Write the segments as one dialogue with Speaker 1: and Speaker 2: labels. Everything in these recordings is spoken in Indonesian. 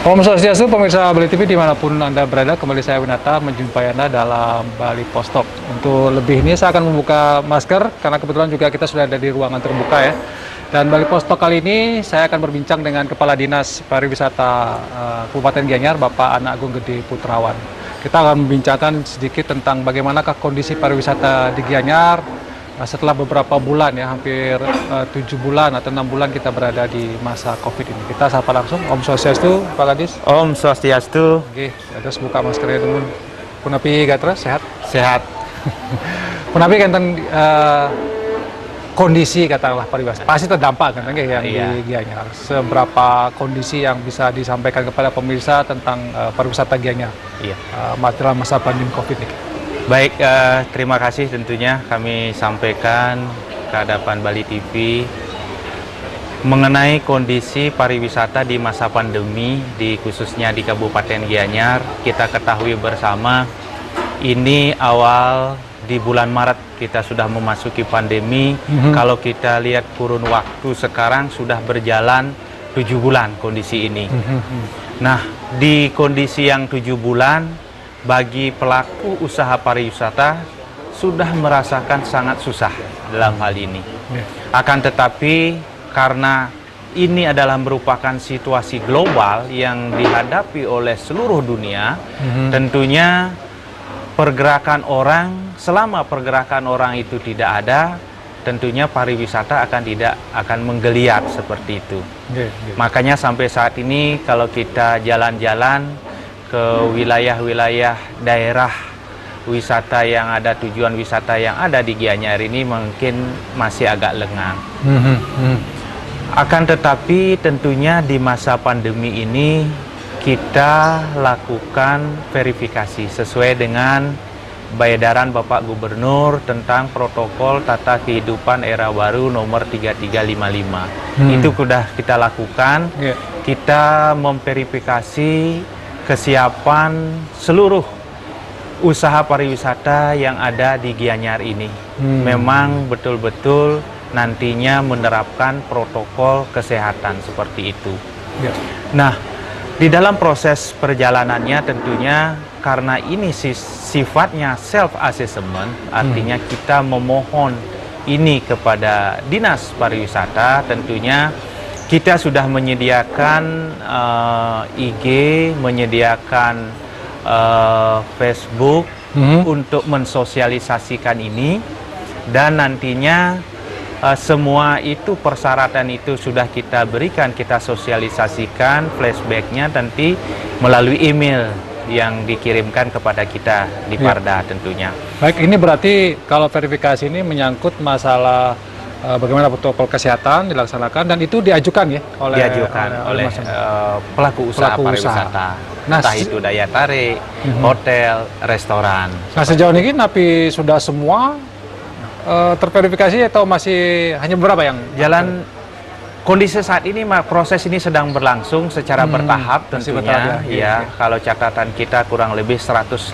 Speaker 1: Om Swastiastu, pemirsa Bali TV dimanapun Anda berada, kembali saya Winata menjumpai Anda dalam Bali Post Talk. Untuk lebih ini saya akan membuka masker, karena kebetulan juga kita sudah ada di ruangan terbuka ya. Dan Bali Post Talk kali ini saya akan berbincang dengan Kepala Dinas Pariwisata Kabupaten Gianyar, Bapak Ana Agung Gede Putrawan. Kita akan membincangkan sedikit tentang bagaimanakah kondisi pariwisata di Gianyar setelah beberapa bulan ya, hampir 7 bulan atau 6 bulan kita berada di masa COVID ini. Kita sapa langsung. Om Swastiastu, Pak Kadis.
Speaker 2: Om Swastiastu.
Speaker 1: Oke, terus buka maskernya dulu. Punapi Gatra, sehat?
Speaker 2: Sehat.
Speaker 1: Punapi kan kondisi katakanlah pariwisata pasti terdampak kan yang di Gianyar. Seberapa kondisi yang bisa disampaikan kepada pemirsa tentang pariwisata Gianyar dalam masa pandemi COVID ini?
Speaker 2: Baik, terima kasih tentunya kami sampaikan ke hadapan Bali TV mengenai kondisi pariwisata di masa pandemi, khususnya di Kabupaten Gianyar. Kita ketahui bersama ini awal di bulan Maret kita sudah memasuki pandemi. Kalau kita lihat kurun waktu sekarang sudah berjalan 7 bulan kondisi ini. Nah, di kondisi yang 7 bulan bagi pelaku usaha pariwisata sudah merasakan sangat susah dalam hal ini. Akan tetapi karena ini adalah merupakan situasi global yang dihadapi oleh seluruh dunia, tentunya pergerakan orang, selama pergerakan orang itu tidak ada, tentunya pariwisata akan menggeliat seperti itu. Makanya sampai saat ini kalau kita jalan-jalan ke wilayah-wilayah daerah wisata yang ada, tujuan wisata yang ada di Gianyar ini mungkin masih agak lengang. Akan tetapi tentunya di masa pandemi ini kita lakukan verifikasi sesuai dengan edaran Bapak Gubernur tentang protokol tata kehidupan era baru nomor 3355. Itu sudah kita lakukan. Kita memverifikasi kesiapan seluruh usaha pariwisata yang ada di Gianyar ini. Memang betul-betul nantinya menerapkan protokol kesehatan seperti itu. Nah, di dalam proses perjalanannya tentunya karena ini sifatnya self-assessment, artinya kita memohon ini kepada Dinas Pariwisata. Tentunya kita sudah menyediakan IG, menyediakan Facebook untuk mensosialisasikan ini, dan nantinya semua itu persyaratan itu sudah kita berikan, kita sosialisasikan flashbacknya nanti melalui email yang dikirimkan kepada kita di Parda tentunya.
Speaker 1: Baik, ini berarti kalau verifikasi ini menyangkut masalah bagaimana protokol kesehatan dilaksanakan dan itu diajukan ya oleh
Speaker 2: pelaku usaha pariwisata. Nah, entah itu daya tarik, hotel, restoran.
Speaker 1: Nah, sejauh ini napi sudah semua terverifikasi atau masih hanya beberapa yang
Speaker 2: jalan? Kondisi saat ini proses ini sedang berlangsung secara bertahap tentunya. Kalau catatan kita kurang lebih 155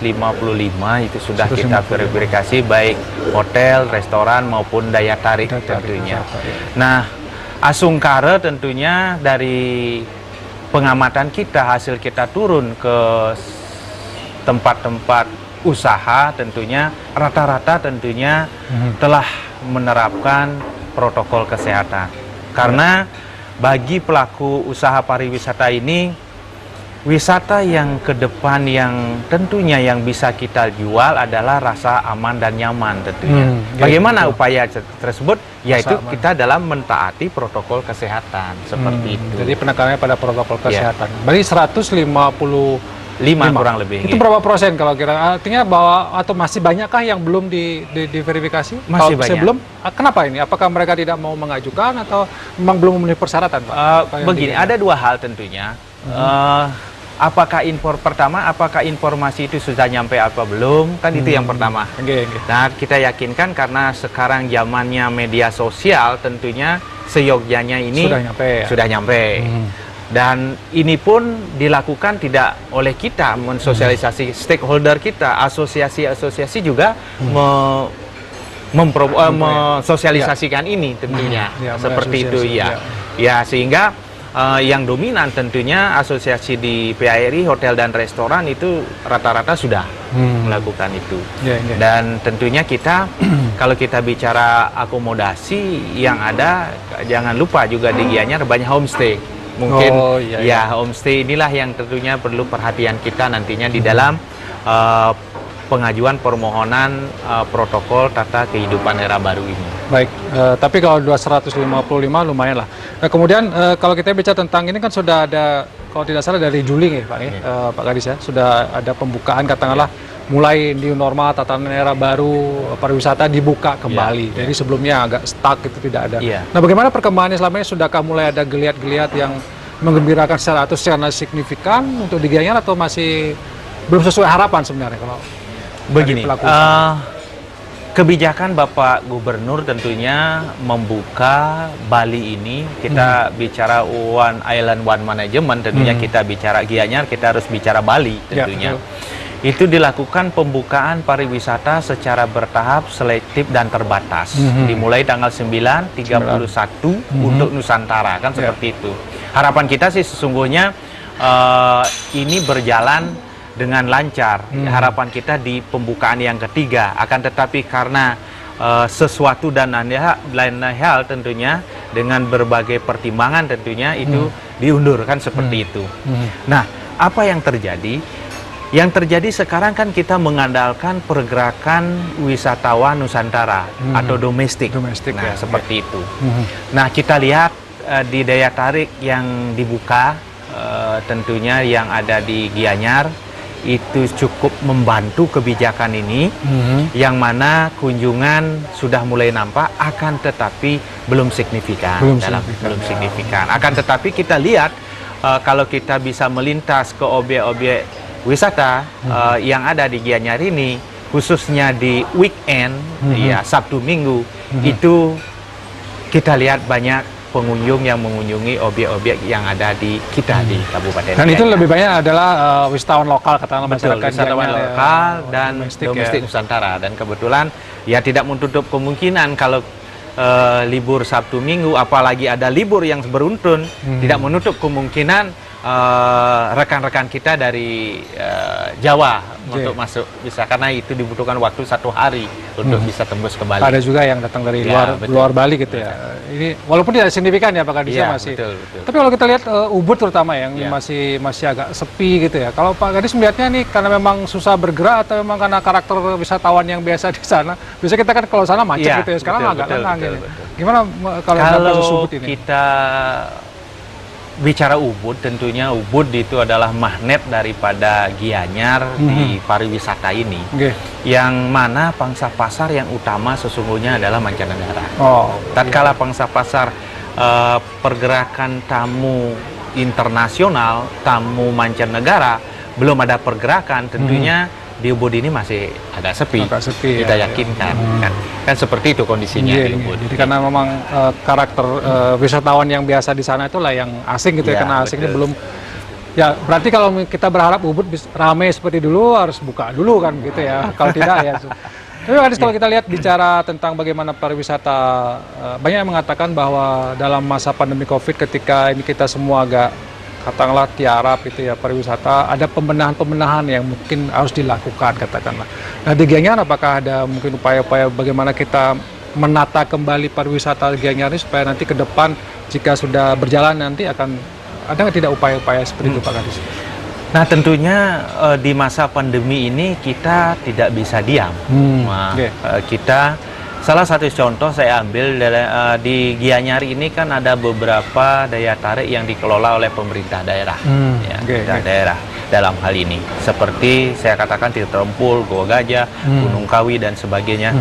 Speaker 2: itu sudah kita verifikasi, baik hotel, restoran maupun daya tarik tentunya. Nah, asungkara tentunya dari pengamatan kita, hasil kita turun ke tempat-tempat usaha tentunya rata-rata tentunya telah menerapkan protokol kesehatan. Karena bagi pelaku usaha pariwisata ini, wisata yang ke depan yang tentunya yang bisa kita jual adalah rasa aman dan nyaman tentunya. Bagaimana upaya tersebut? Yaitu kita dalam mentaati protokol kesehatan seperti itu.
Speaker 1: Jadi penekanannya pada protokol kesehatan. Berarti 155
Speaker 2: kurang lebih.
Speaker 1: Itu berapa persen kalau kira? Artinya bahwa atau masih banyakkah yang belum diverifikasi?
Speaker 2: Masih banyak.
Speaker 1: Belum. Kenapa ini? Apakah mereka tidak mau mengajukan atau memang belum memenuhi persyaratan, Pak?
Speaker 2: Begini, ada dua hal tentunya. Apakah apakah informasi itu sudah nyampe apa belum? Kan itu yang pertama. Nah, kita yakinkan karena sekarang zamannya media sosial tentunya seyogyanya ini sudah nyampe. Dan ini pun dilakukan tidak oleh kita mensosialisasi stakeholder kita, asosiasi-asosiasi juga mensosialisasikan ini tentunya seperti itu ya. Sehingga yang dominan tentunya asosiasi di PARI hotel dan restoran itu rata-rata sudah melakukan itu. Dan tentunya kita kalau kita bicara akomodasi yang ada, jangan lupa juga di Gianyar banyak homestay. Mungkin homestay inilah yang tentunya perlu perhatian kita nantinya di dalam pengajuan permohonan protokol tata kehidupan era baru ini.
Speaker 1: Baik, tapi kalau 255 lumayan lah. Nah, kemudian kalau kita bicara tentang ini kan sudah ada, kalau tidak salah dari Juli ya Pak, Pak Kadis ya, sudah ada pembukaan katakanlah mulai new normal tatanan era baru pariwisata dibuka kembali. Jadi sebelumnya agak stuck itu tidak ada. Nah, bagaimana perkembangannya selama ini? Sudahkah mulai ada geliat-geliat yang menggembirakan secara signifikan untuk di Gianyar atau masih belum sesuai harapan sebenarnya kalau
Speaker 2: begini? Kebijakan Bapak Gubernur tentunya membuka Bali ini, kita bicara One Island One Management, tentunya kita bicara Gianyar, kita harus bicara Bali tentunya. Itu dilakukan pembukaan pariwisata secara bertahap, selektif dan terbatas. Dimulai tanggal 9, 31 untuk Nusantara, kan seperti itu. Harapan kita sih sesungguhnya ini berjalan dengan lancar. Harapan kita di pembukaan yang ketiga, akan tetapi karena sesuatu dan lain hal tentunya dengan berbagai pertimbangan tentunya itu diundur, kan seperti itu. Nah, apa yang terjadi? Yang terjadi sekarang kan kita mengandalkan pergerakan wisatawan Nusantara atau domestik. Nah, seperti itu. Nah, kita lihat di daya tarik yang dibuka tentunya yang ada di Gianyar itu cukup membantu kebijakan ini, yang mana kunjungan sudah mulai nampak, akan tetapi belum signifikan. Belum signifikan. Akan tetapi kita lihat kalau kita bisa melintas ke objek-objek wisata yang ada di Gianyar ini, khususnya di weekend, ya Sabtu Minggu, itu kita lihat banyak pengunjung yang mengunjungi objek-objek yang ada di kita di Kabupaten
Speaker 1: Dan
Speaker 2: Gianyar.
Speaker 1: itu lebih banyak adalah wisatawan lokal, katakanlah masyarakat
Speaker 2: wisatawan lokal dan domestik Nusantara. Dan kebetulan ya tidak menutup kemungkinan kalau libur Sabtu Minggu, apalagi ada libur yang beruntun, tidak menutup kemungkinan rekan-rekan kita dari Jawa untuk masuk bisa, karena itu dibutuhkan waktu 1 hari untuk bisa tembus ke Bali.
Speaker 1: Ada juga yang datang dari luar Bali gitu ya. Ini walaupun tidak signifikan ya Pak Kadis, masih.
Speaker 2: Betul.
Speaker 1: Tapi kalau kita lihat Ubud terutama yang masih agak sepi gitu ya. Kalau Pak Kadis melihatnya nih karena memang susah bergerak atau memang karena karakter wisatawan yang biasa di sana. Biasa kita kan kalau sana macet gitu ya. Sekarang agak tenang gitu. Gimana kalau Ubud ini?
Speaker 2: Kita bicara Ubud, tentunya Ubud itu adalah magnet daripada Gianyar di pariwisata ini, yang mana pangsa pasar yang utama sesungguhnya adalah mancanegara. Tatkala pangsa pasar pergerakan tamu internasional, tamu mancanegara belum ada pergerakan, tentunya di Ubud ini masih agak sepi. Kita yakinkan kan seperti itu kondisinya di Ubud.
Speaker 1: Jadi karena memang karakter wisatawan yang biasa di sana itulah yang asing gitu ya, karena asing ini belum. Ya berarti kalau kita berharap Ubud ramai seperti dulu harus buka dulu kan gitu ya. Kalau tidak ya. Tapi Kadis, kalau kita lihat bicara tentang bagaimana pariwisata, banyak yang mengatakan bahwa dalam masa pandemi Covid ketika ini kita semua agak katakanlah tiarap itu ya pariwisata, ada pembenahan-pembenahan yang mungkin harus dilakukan katakanlah. Nah di Gianyar apakah ada mungkin upaya-upaya bagaimana kita menata kembali pariwisata Gianyar ini supaya nanti ke depan jika sudah berjalan nanti akan ada nggak tidak upaya-upaya seperti itu Pak Kadis?
Speaker 2: Nah tentunya di masa pandemi ini kita tidak bisa diam. Kita salah satu contoh saya ambil di Gianyar ini kan ada beberapa daya tarik yang dikelola oleh pemerintah daerah, daerah dalam hal ini, seperti saya katakan Tirta Empul, Goa Gajah, Gunung Kawi dan sebagainya.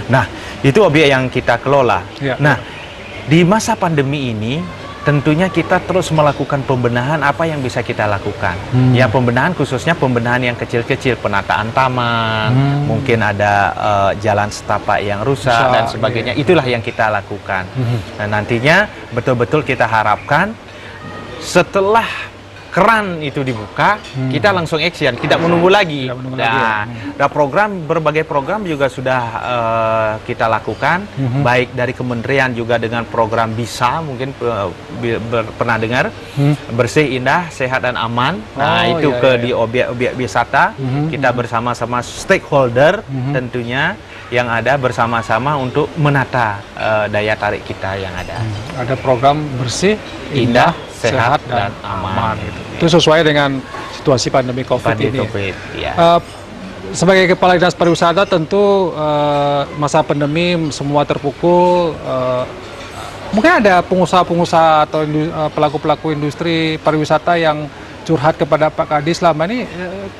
Speaker 2: Nah itu objek yang kita kelola. Nah di masa pandemi ini tentunya kita terus melakukan pembenahan apa yang bisa kita lakukan. Ya pembenahan khususnya pembenahan yang kecil-kecil, penataan taman, mungkin ada jalan setapak yang rusak dan sebagainya. Itulah yang kita lakukan. Nah nantinya betul-betul kita harapkan setelah keran itu dibuka, kita langsung action, tidak menunggu lagi.
Speaker 1: Tidak menunggu lagi, ya.
Speaker 2: Dan berbagai program juga sudah kita lakukan, baik dari kementerian juga dengan program BISA, mungkin pernah dengar, bersih, indah, sehat dan aman. Nah, itu di objek-objek wisata, kita bersama-sama stakeholder tentunya yang ada bersama-sama untuk menata daya tarik kita yang ada.
Speaker 1: Ada program bersih, indah, sehat dan aman. Gitu. Itu sesuai dengan situasi pandemi COVID ini.
Speaker 2: Ya.
Speaker 1: Sebagai Kepala Dinas Pariwisata tentu masa pandemi semua terpukul. Mungkin ada pengusaha-pengusaha atau pelaku-pelaku industri pariwisata yang curhat kepada Pak Kadis selama ini.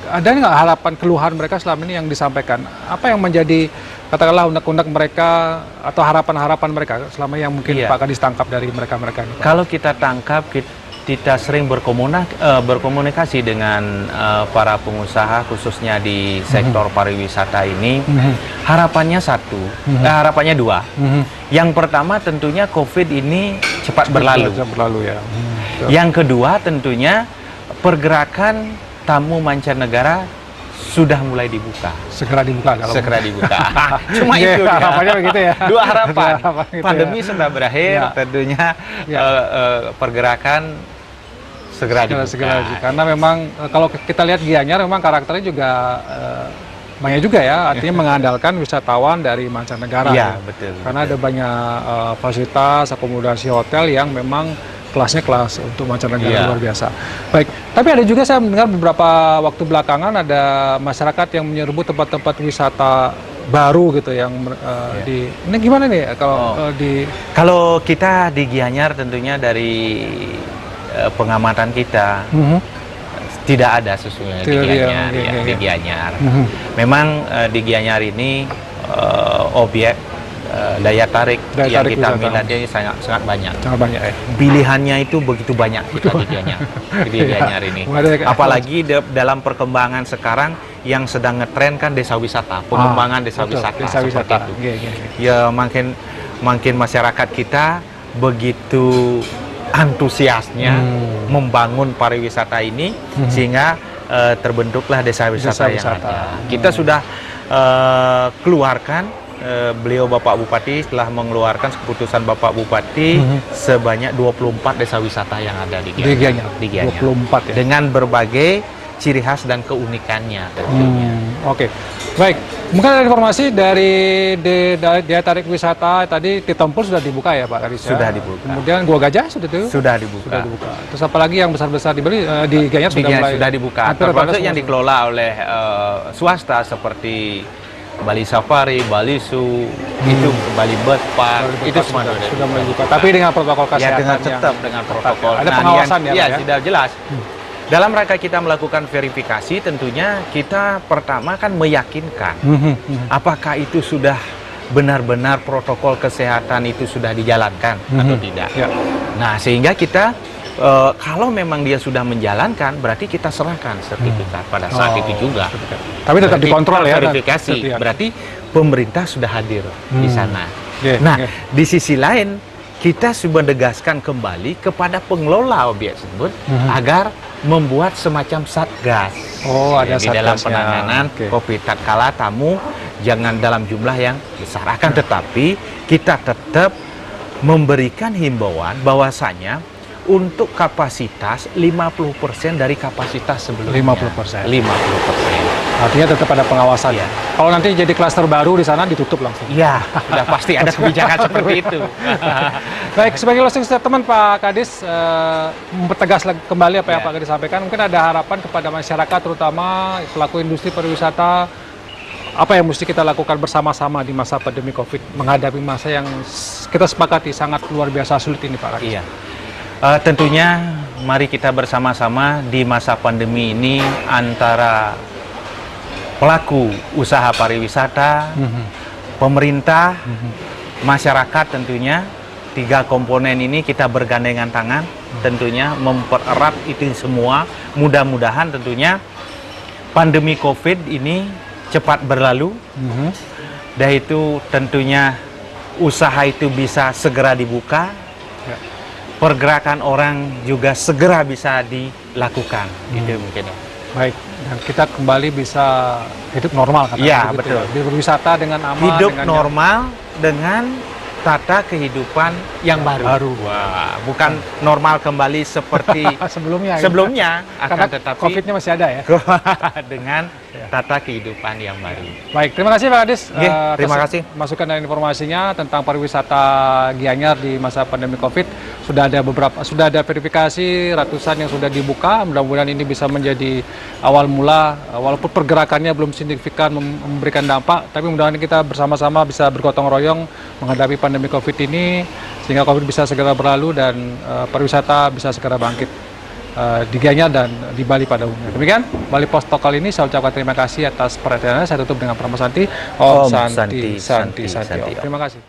Speaker 1: Ada nggak harapan keluhan mereka selama ini yang disampaikan? Apa yang menjadi katakanlah unek-unek mereka atau harapan-harapan mereka selama yang mungkin Pak Kadis tangkap dari mereka-mereka ini?
Speaker 2: Kalau kita tangkap, kita sering berkomunikasi dengan para pengusaha khususnya di sektor pariwisata ini. Harapannya harapannya dua. Yang pertama tentunya COVID ini cepat berlalu.
Speaker 1: Ya.
Speaker 2: Yang kedua tentunya pergerakan tamu mancanegara sudah mulai dibuka.
Speaker 1: Segera dibuka.
Speaker 2: Cuma itu
Speaker 1: harapannya begitu ya.
Speaker 2: Dua harapan. Pandemi
Speaker 1: ya.
Speaker 2: sudah berakhir, tentunya pergerakan segera dibuka.
Speaker 1: Karena memang kalau kita lihat Gianyar memang karakternya juga banyak juga ya, artinya mengandalkan wisatawan dari mancanegara.
Speaker 2: Iya, betul.
Speaker 1: Karena ada banyak fasilitas, akomodasi hotel yang memang kelasnya kelas untuk mancanegara luar biasa. Baik, tapi ada juga saya mendengar beberapa waktu belakangan ada masyarakat yang menyerbu tempat-tempat wisata baru gitu yang ini gimana nih
Speaker 2: kalau kita di Gianyar tentunya dari pengamatan kita tidak ada sesungguhnya di Gianyar. Memang di Gianyar ini objek daya tarik yang kita minatnya sangat banyak. Pilihannya itu begitu banyak kita di Gianyar ini. Apalagi dalam perkembangan sekarang yang sedang ngetren kan desa wisata, pengembangan desa wisata seperti itu. Ya makin masyarakat kita begitu antusiasnya membangun pariwisata ini sehingga terbentuklah desa wisata yang ada. Kita sudah keluarkan beliau Bapak Bupati telah mengeluarkan keputusan Bapak Bupati sebanyak 24 desa wisata yang ada di Gianyar.
Speaker 1: 24 ya.
Speaker 2: Dengan berbagai ciri khas dan keunikannya tentunya.
Speaker 1: Oke. Baik, mungkin ada informasi dari daya tarik wisata tadi Titompul sudah dibuka ya Pak Kadis?
Speaker 2: Sudah dibuka.
Speaker 1: Kemudian Gua Gajah
Speaker 2: sudah dibuka.
Speaker 1: Terus apa lagi yang besar-besar di Gianyar
Speaker 2: sudah dibuka. Termasuk yang dikelola oleh swasta seperti Bali Safari, Bali Zoo, itu Bali Bird Park, itu semua
Speaker 1: sudah mulai dibuka. Tapi dengan protokol kesehatan
Speaker 2: dengan protokol.
Speaker 1: Ada pengawasan ya?
Speaker 2: Sudah jelas. Dalam rangka kita melakukan verifikasi, tentunya kita pertama kan meyakinkan apakah itu sudah benar-benar protokol kesehatan itu sudah dijalankan atau tidak. Nah, sehingga kita kalau memang dia sudah menjalankan, berarti kita serahkan sertifikat pada saat itu juga.
Speaker 1: Tapi tetap dikontrol ya.
Speaker 2: Verifikasi, berarti pemerintah sudah hadir di sana. Di sisi lain, kita sudah menegaskan kembali kepada pengelola objek tersebut agar membuat semacam satgas.
Speaker 1: Ada
Speaker 2: di dalam penanganan COVID tatkala tamu jangan dalam jumlah yang besar. Akan tetapi kita tetap memberikan himbauan bahwasanya untuk kapasitas 50% dari kapasitas sebelumnya.
Speaker 1: 50%.
Speaker 2: 50%.
Speaker 1: Artinya tetap ada pengawasan. Kalau nanti jadi klaster baru di sana ditutup langsung.
Speaker 2: Iya, sudah pasti ada kebijakan seperti itu.
Speaker 1: Baik, sebagai closing statement Pak Kadis mempertegas kembali apa yang Pak Kadis sampaikan. Mungkin ada harapan kepada masyarakat terutama pelaku industri pariwisata, apa yang mesti kita lakukan bersama-sama di masa pandemi COVID menghadapi masa yang kita sepakati sangat luar biasa sulit ini Pak Kadis.
Speaker 2: Tentunya mari kita bersama-sama di masa pandemi ini antara pelaku usaha pariwisata, pemerintah, masyarakat tentunya, 3 komponen ini kita bergandengan tangan tentunya mempererat itu semua. Mudah-mudahan tentunya pandemi COVID ini cepat berlalu dan itu tentunya usaha itu bisa segera dibuka. pergerakan orang juga segera bisa dilakukan, gitu mungkin ya.
Speaker 1: Baik, dan kita kembali bisa hidup normal kan?
Speaker 2: Iya, betul.
Speaker 1: Berwisata dengan aman,
Speaker 2: Hidup
Speaker 1: dengan
Speaker 2: normal dengan tata kehidupan yang baru. Wah, bukan normal kembali seperti
Speaker 1: sebelumnya.
Speaker 2: sebelumnya,
Speaker 1: Karena
Speaker 2: akan tetapi
Speaker 1: COVID-nya masih ada ya.
Speaker 2: dengan tata kehidupan yang baru.
Speaker 1: Baik, terima kasih Pak Adis.
Speaker 2: Oke, terima
Speaker 1: atas
Speaker 2: kasih.
Speaker 1: Masukan dan informasinya tentang pariwisata Gianyar di masa pandemi COVID. Sudah ada verifikasi ratusan yang sudah dibuka. Mudah-mudahan ini bisa menjadi awal mula, walaupun pergerakannya belum signifikan memberikan dampak, tapi mudah-mudahan kita bersama-sama bisa bergotong royong menghadapi pandemi COVID ini sehingga COVID bisa segera berlalu dan pariwisata bisa segera bangkit di Gianyar dan di Bali pada umumnya. Demikian Bali Post Talk kali ini, saya ucapkan terima kasih atas perhatiannya. Saya tutup dengan Pramosanti. Om Santi.
Speaker 2: Santi.
Speaker 1: Terima kasih.